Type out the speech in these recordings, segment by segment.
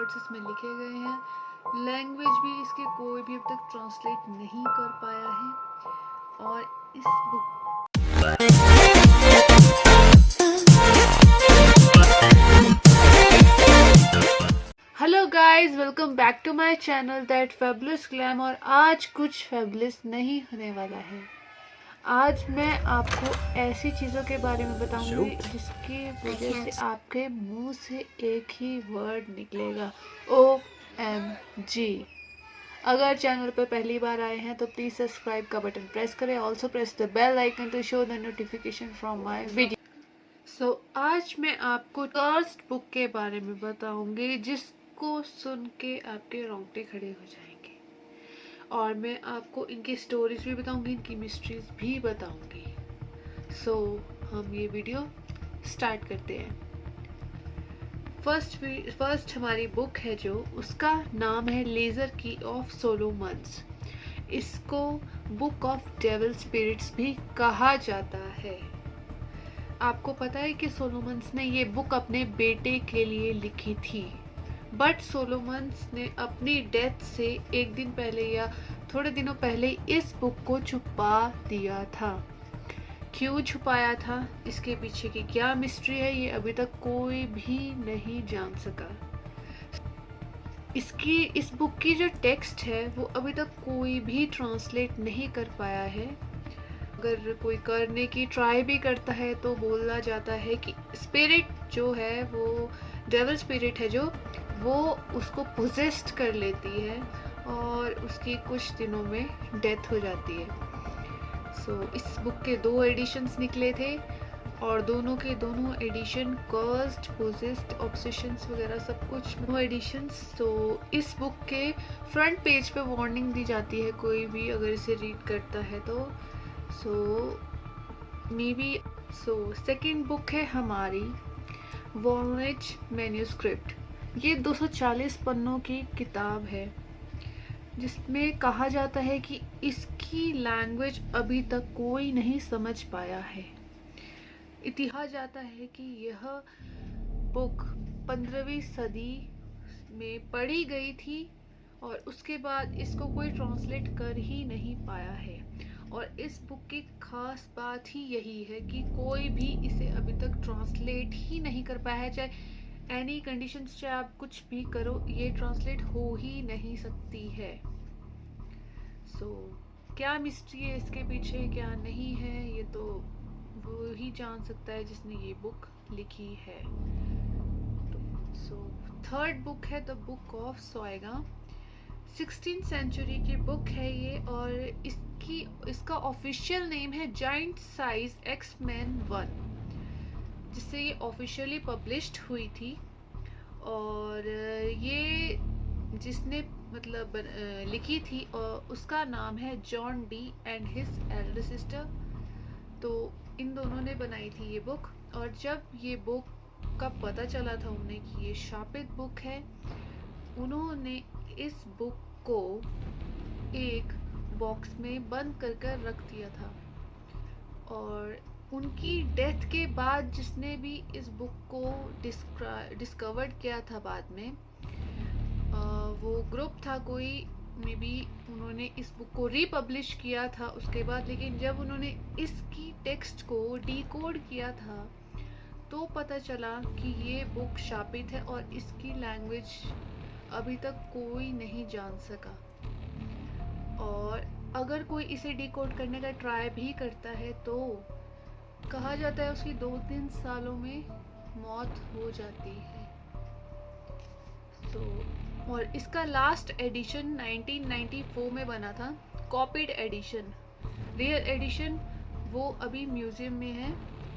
Words इसमें लिखे गए हैं। लैंग्वेज भी इसके कोई भी अब तक ट्रांसलेट नहीं कर पाया है। और इस book hello guys, welcome back to my channel that fabulous glam. और आज कुछ फैबुलस नहीं होने वाला है। आज मैं आपको ऐसी चीज़ों के बारे में बताऊंगी जिसकी वजह से आपके मुंह से एक ही वर्ड निकलेगा, OMG। अगर चैनल पर पहली बार आए हैं तो प्लीज़ सब्सक्राइब का बटन प्रेस करें। Also press the bell icon to show the notification from my video. आज मैं आपको फर्स्ट बुक के बारे में बताऊंगी जिसको सुन के आपके रोंगटे खड़े हो जाएंगे। और मैं आपको इनकी स्टोरीज भी बताऊंगी, इनकी मिस्ट्रीज भी बताऊंगी। हम ये वीडियो स्टार्ट करते हैं। फर्स्ट हमारी बुक है जो उसका नाम है लेजर की ऑफ सोलोमन्स। इसको बुक ऑफ डेविल स्पिरिट्स भी कहा जाता है। आपको पता है कि सोलोमन्स ने ये बुक अपने बेटे के लिए लिखी थी, बट सोलोमन्स ने अपनी डेथ से एक दिन पहले या थोड़े दिनों पहले इस बुक को छुपा दिया था। क्यों छुपाया था, इसके पीछे की क्या मिस्ट्री है, ये अभी तक कोई भी नहीं जान सका। इस बुक की जो टेक्स्ट है वो अभी तक कोई भी ट्रांसलेट नहीं कर पाया है। अगर कोई करने की ट्राई भी करता है तो बोला जाता है कि स्पिरिट जो है वो डेविल स्पिरिट है जो वो उसको पोजेस्ट कर लेती है और उसकी कुछ दिनों में डेथ हो जाती है। इस बुक के 2 एडिशंस निकले थे और दोनों के दोनों एडिशन कर्स्ड, पोजेस्ड, ऑब्सेशंस वगैरह सब कुछ 2 एडिशंस। इस बुक के फ्रंट पेज पे वार्निंग दी जाती है कोई भी अगर इसे रीड करता है तो। सेकेंड बुक है हमारी वॉल्नेज मैन्यूस्क्रिप्ट। ये 240 पन्नों की किताब है जिसमें कहा जाता है कि इसकी लैंग्वेज अभी तक कोई नहीं समझ पाया है। इतिहास जाता है कि यह बुक 15वीं सदी में पढ़ी गई थी और उसके बाद इसको कोई ट्रांसलेट कर ही नहीं पाया है। और इस बुक की खास बात ही यही है कि कोई भी इसे अभी तक ट्रांसलेट ही नहीं कर पाया है। चाहे एनी कंडीशंस, चाहे आप कुछ भी करो, ये ट्रांसलेट हो ही नहीं सकती है। क्या मिस्ट्री है इसके पीछे, क्या नहीं है, ये तो वो ही जान सकता है जिसने ये बुक लिखी है। थर्ड बुक है the book of Soyga. 16th century की बुक है ये और इसका ऑफिशियल नेम है जाइंट साइज एक्स-मैन 1, जिससे ये ऑफिशियली पब्लिश्ड हुई थी। और ये जिसने लिखी थी और उसका नाम है John D and his Elder sister. तो इन दोनों ने बनाई थी ये बुक। और जब ये बुक का पता चला था उन्हें कि ये शापित बुक है, उन्होंने इस बुक को एक बॉक्स में बंद कर रख दिया था। और उनकी डेथ के बाद जिसने भी इस बुक को डिस्कवर्ड किया था बाद में, वो ग्रुप था कोई, मे बी उन्होंने इस बुक को रीपब्लिश किया था उसके बाद। लेकिन जब उन्होंने इसकी टेक्स्ट को डिकोड किया था तो पता चला कि ये बुक शापित है और इसकी लैंग्वेज अभी तक कोई नहीं जान सका। और अगर कोई इसे डिकोड करने का ट्राई भी करता है तो कहा जाता है उसकी 2-3 सालों में मौत हो जाती है। और इसका लास्ट एडिशन 1994 में बना था, कॉपीड एडिशन। रियल एडिशन वो अभी म्यूजियम में है,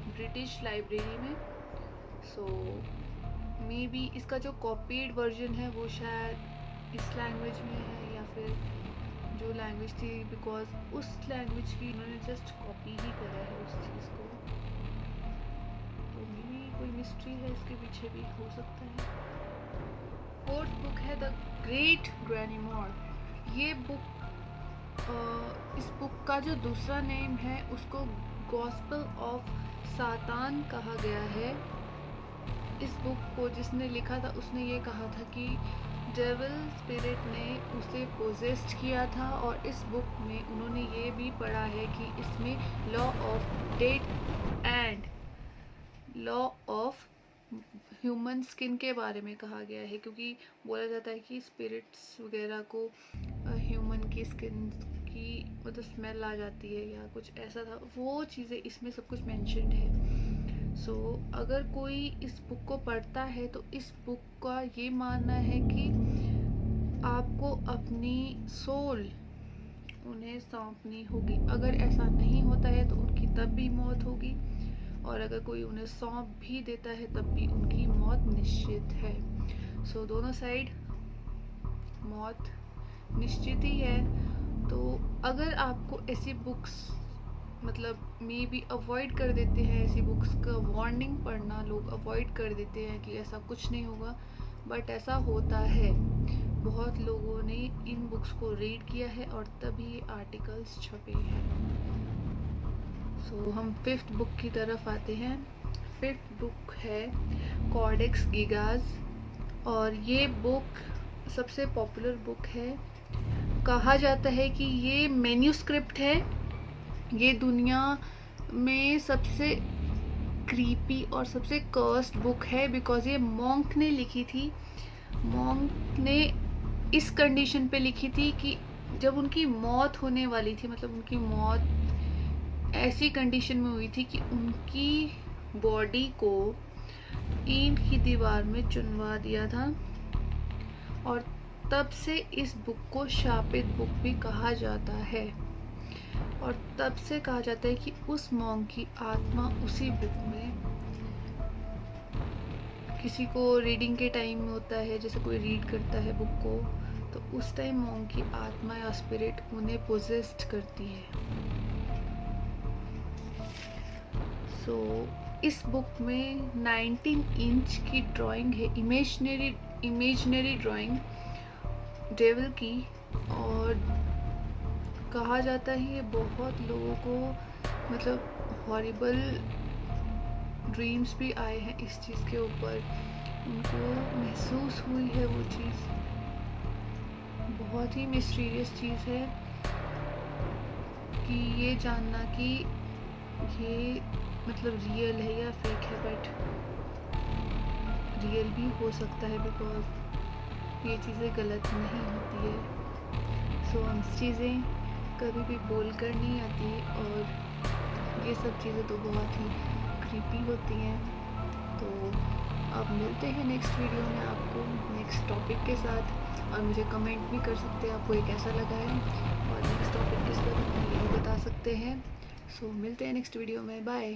ब्रिटिश लाइब्रेरी में। मे बी इसका जो कॉपीड वर्जन है वो शायद इस लैंग्वेज में है या फिर जो लैंग्वेज थी, बिकॉज उस लैंग्वेज की उन्होंने जस्ट कॉपी ही करा है उस चीज़ को। तो मे बी कोई मिस्ट्री है इसके पीछे भी, हो सकता है। फोर्थ बुक है द ग्रेट ग्रैनीमोर। ये बुक इस बुक का जो दूसरा नेम है उसको गॉस्पेल ऑफ सातान कहा गया है। इस बुक को जिसने लिखा था उसने ये कहा था कि डेविल स्पिरिट ने उसे पोजेस्ड किया था, और इस बुक में उन्होंने ये भी पढ़ा है कि इसमें law of death and law of human skin के बारे में कहा गया है, क्योंकि बोला जाता है कि स्पिरिट्स वगैरह को ह्यूमन की स्किन की मतलब स्मेल आ जाती है या कुछ ऐसा था, वो चीज़ें इसमें सब कुछ मेंशन्ड है। सो अगर कोई इस बुक को पढ़ता है तो इस बुक का ये मानना है कि आपको अपनी सोल उन्हें सौंपनी होगी। अगर ऐसा नहीं होता है तो उनकी तब भी मौत होगी, और अगर कोई उन्हें सौंप भी देता है तब भी उनकी मौत निश्चित है। सो दोनों साइड मौत निश्चित ही है। तो अगर आपको ऐसी बुक्स मतलब मे बी अवॉइड कर देते हैं, ऐसी बुक्स का वार्निंग पढ़ना लोग अवॉइड कर देते हैं कि ऐसा कुछ नहीं होगा, बट ऐसा होता है। बहुत लोगों ने इन बुक्स को रीड किया है और तभी आर्टिकल्स छपे हैं। सो हम 5th बुक की तरफ आते हैं। 5th बुक है कॉडेक्स गिगास, और ये बुक सबसे पॉपुलर बुक है। कहा जाता है कि ये मैन्यूस्क्रिप्ट है, ये दुनिया में सबसे क्रीपी और सबसे कर्स्ड बुक है, बिकॉज ये मॉन्क ने लिखी थी। मॉन्क ने इस कंडीशन पे लिखी थी कि जब उनकी मौत होने वाली थी, मतलब उनकी मौत ऐसी कंडीशन में हुई थी कि उनकी बॉडी को ईंट की दीवार में चुनवा दिया था, और तब से इस बुक को शापित बुक भी कहा जाता है। और तब से कहा जाता है कि उस मॉन्क की आत्मा उसी बुक में, किसी को रीडिंग के टाइम में होता है, जैसे कोई रीड करता है बुक को, तो उस टाइम मॉन्क की आत्मा या स्पिरिट उन्हें पोजेस्ड करती है। सो इस बुक में 19 इंच की ड्राइंग है, इमेजनरी ड्राइंग डेविल की, और कहा जाता है ये बहुत लोगों को मतलब हॉरिबल ड्रीम्स भी आए हैं इस चीज़ के ऊपर, उनको महसूस हुई है वो चीज़। बहुत ही मिस्टीरियस चीज़ है कि ये जानना कि ये मतलब रियल है या फेक है, बट रियल भी हो सकता है, बिकॉज ये चीज़ें गलत नहीं होती है। सो हम चीज़ें कभी भी बोल कर नहीं आती, और ये सब चीज़ें तो बहुत ही क्रीपी होती हैं। तो अब मिलते हैं नेक्स्ट वीडियो में आपको नेक्स्ट टॉपिक के साथ, और मुझे कमेंट भी कर सकते हैं आपको ये कैसा लगा है, और नेक्स्ट टॉपिक किस पर ये भी बता सकते हैं। सो मिलते हैं नेक्स्ट वीडियो में, बाय।